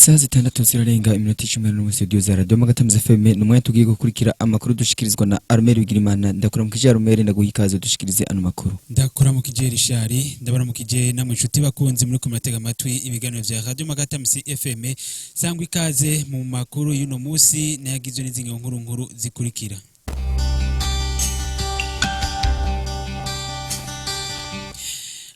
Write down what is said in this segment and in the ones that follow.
Isaha zitandatu zirarenga iminota 10 mu studio za Radio Magara FM numwe tugiye gukurikira amakuru dushikirizwa na Armel BIGIRIMANA. Ndakora mu kijaro Armel ndaguhikaze dushikirize ano makuru. Ndakora mu kijeri shari ndabara mu kije namwe inshuti bakunzi muri kumatega amatwi ibiganiro vya Radio Magara FM sangwa ikaze mu makuru y'uno munsi nayagizwe n'izinga nkuru zikurikira.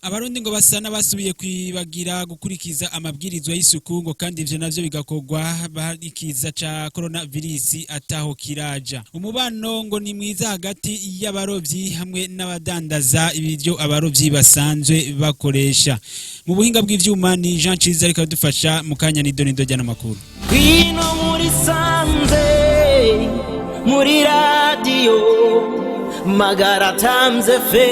Abarundi ngo basana basubiye kwibagira gukurikiza amabwirizwa y'isuku ngo kandi ivyo navyo bigakogwa barikiza ca coronavirus ataho kiraja. Umubano ngo ni mwiza hagati y'abarovyi hamwe n'abadandaza ibiryo abarovyi basanzwe bakoresha. Mu buhinga bw'ivyuma ni Jean Ciza ariko dufasha mu kanya ni donido jana makuru. Kwino muri sanze muri radio Magara tamze fe.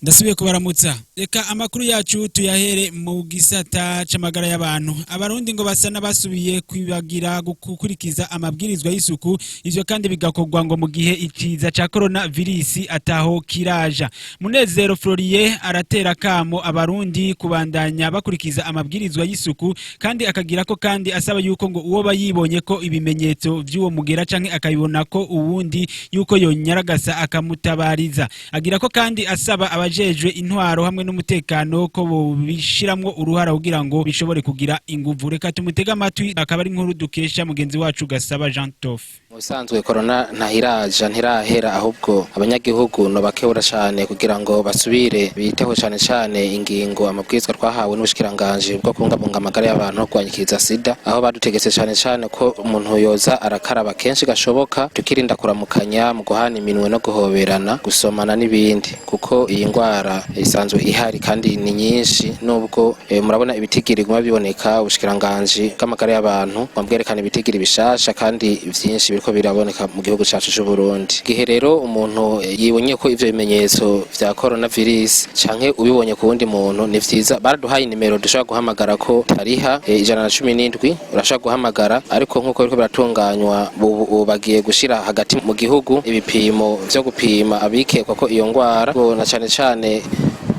Ndasubiye kubaramutsa. Reka amakuru yacu tuyahere mu gisata c'amagara y'abantu. Abarundi ngo basana basubiye kwibagira gukurikiza amabwirizwa y'isuku ivyo kandi bigakogwa ngo mu gihe ikiza ca coronavirus ataho kiraja. Munezero Florier aratera kamo abarundi kubandanya bakurikiza amabwirizwa y'isuku kandi akagira ko kandi asaba yuko ngo uwo bayibonye ko ibimenyetso vy'uwo mugera canke akabibona ko uwundi yuko yonyaragasa akamutabariza. Agira ko kandi asaba Abajejwe intwaro hamwe n'umutekano ko bishiramwo uruhara kugira ngo bishobore kugira inguvu. Reka tumutega amatwi akaba ari nkuru dukesha mugenzi wacu Gasaba Jean Toff. Musanzwe corona ntirahera ahubwo abanyagihugu no bakebura cyane kugira ngo basubire biteho cyane ingingo amabwirizwa twahawe n'ubushikiranganje bwo kubungabunga amagara y'abantu kurwanya ikiza sida, aho badutegetse cyane ko umuntu yoza arakaraba kenshi gashoboka, tukirinda kuramukanya mu guhana iminwe no guhoberana, gusomana n'ibindi, kuko iyi ngwara isanzwe ihari kandi ni nyinshi. Nubwo murabona ibitigiri guma biboneka ubushikiranganje bw'amagara y'abantu bambwerekana ibitigiri bishasha kandi vyinshi biriko biraboneka mu gihugu cyacu cy'u Burundi. Gihe rero umuntu yibonye ko ivyo bimenyetso vya coronavirus canke ubibonye ku wundi muntu ni vyiza, baraduhaye nimero dushaka guhamagara ko tariha 117 urashaka guhamagara, ariko nkuko biriko biratunganywa bagiye gushira hagati mu gihugu ibipimo vyo gupima abikekwa ko iyo ngwara na cyane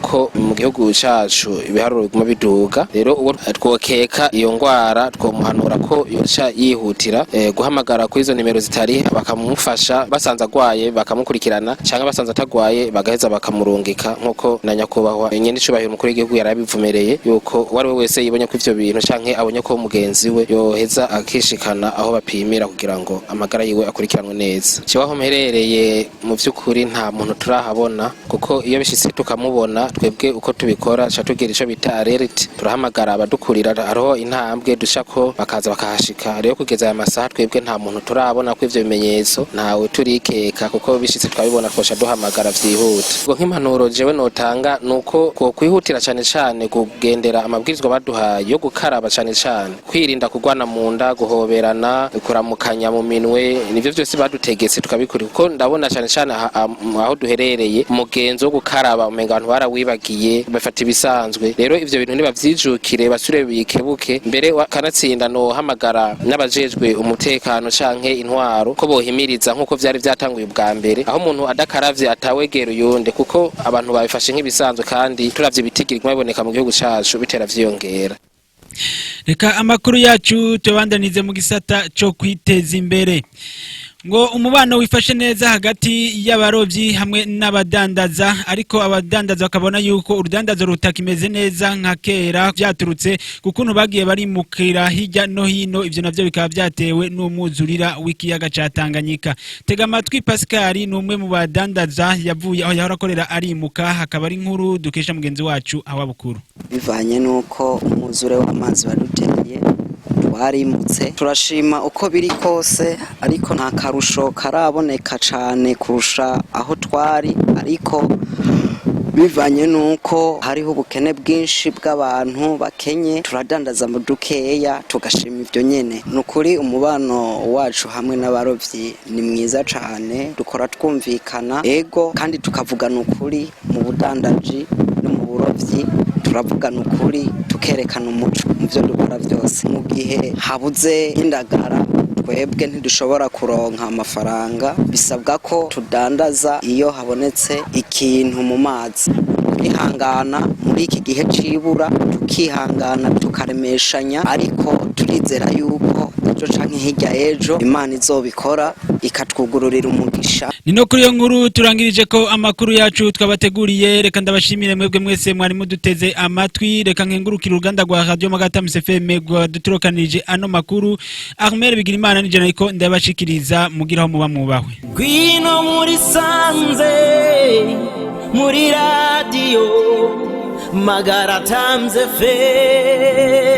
ko mu gihugu cyacu ibiharuro biguma biduga. Rero uwo twokeka iyo ngwara twomuhanura ko yoca yihutira guhamagara kuri izo nimero zitari bakamufasha, basanze agwaye bakamukurikirana cyangwa basanze atagwaye bagaheza bakamurungika, nkuko na nyakubahwa nyene icubahiro umukuru w'igihugu yarabivumereye yuko wari we wese yibonye ko ivyo bintu canke abonye ko mugenzi we yoheza akishikana aho bapimira kugira ngo amagara yiwe akurikiranwe neza. Cibaho mperereye mu vy'ukuri nta muntu turahabona, kuko iyo bishitse tukamubona twebwe uko tubikora cyatugira ico bita alert, turahamagara abadukurira ariho intambwe dushako bakaza bakahashika. Rero kugeza aya masaha twebwe nta muntu turabona ko ivyo bimenyetso, ntawe turikeka, kuko bishitse twabibona twosha duhamagara vyihuta. Ngo nk'impanuro jewe notanga nuko ko kwihutira cyane kugendera amabwirizwa baduhaye yo gukaraba cyane kwirinda kugwana mu nda, guhoberana, kuramukanya mu minwe, nivyo byose badutegetse tukabikora, kuko ndabona cyane aho duherereye umugenzo wo gukaraba umenga abantu wibagiye bafata ibisanzwe. Rero ivyo bintu nibavyijukire basure bikebuke, mbere kanatsinda no hamagara n'abajejwe umutekano canke intwaro ko bohimiriza nkuko vyari vyatanguye ubwa mbere, aho umuntu adakaravye atawegera uyunde, kuko abantu babifashe nk'ibisanzwe kandi turavye ibitigiri kumaboneka mu gihugu cacu bitera vyiyongera. Reka amakuru yacu tubandanize mu gisata cyo kwiteza imbere. Ngo umubano wifashe neza hagati y'abarovyi hamwe n'abadandaza, ariko abadandaza bakabona yuko urudandazo rutakimeze neza nka kera byaturutse kukuntu bagiye bari mukira hirya no hino. Ivyo navyo bikaba byatewe n'umwuzurira w'ikiyaga ca Tanganyika. Tega amatwi Pascal ni umwe mu badandaza yavuye aho yahora akorera arimuka, hakaba ari nkuru dukesha mugenzi wacu Abakuru. Bivanye nuko umwuzure w'amazi baduteye warimutse, turashima uko biri kose, ariko nta karusho karaboneka cane kurusha aho twari, ariko bivanye nuko hariho ubukene bwinshi bw'abantu bakenye, turadandaza mu dukeya tugashima ivyo nyene. Nukuri umubano wacu hamwe n'abarovyi ni mwiza cane, dukora twumvikana ego kandi tukavugana ukuri mu budandaji no mu burovyi, turavugana ukuri tukerekana umuco mu byo dukora byose. Mu gihe habuze indagara twebwe ntidushobora kuronka amafaranga, bisabwa ko tudandaza iyo habonetse ikintu mu mazi. kwihangana muri iki gihe c'ibura, tukihangana tukaremeshanya, ariko turizera yuko ejo canke hirya ejo Imana izobikora ikatwugururira umugisha. Ni no kuri iyo nkuru turangirije ko amakuru yacu twabateguriye. Reka ndabashimire mwebwe mwese mwari muduteze amatwi. Reka nkengurukira uruganda rwa Radio Magara FM duturokanije ano makuru. Armel BIGIRIMANA nije nariko ndabashikiriza, mugiraho muba mwubahwe. Gwino muri sanze muri radio Magara FM.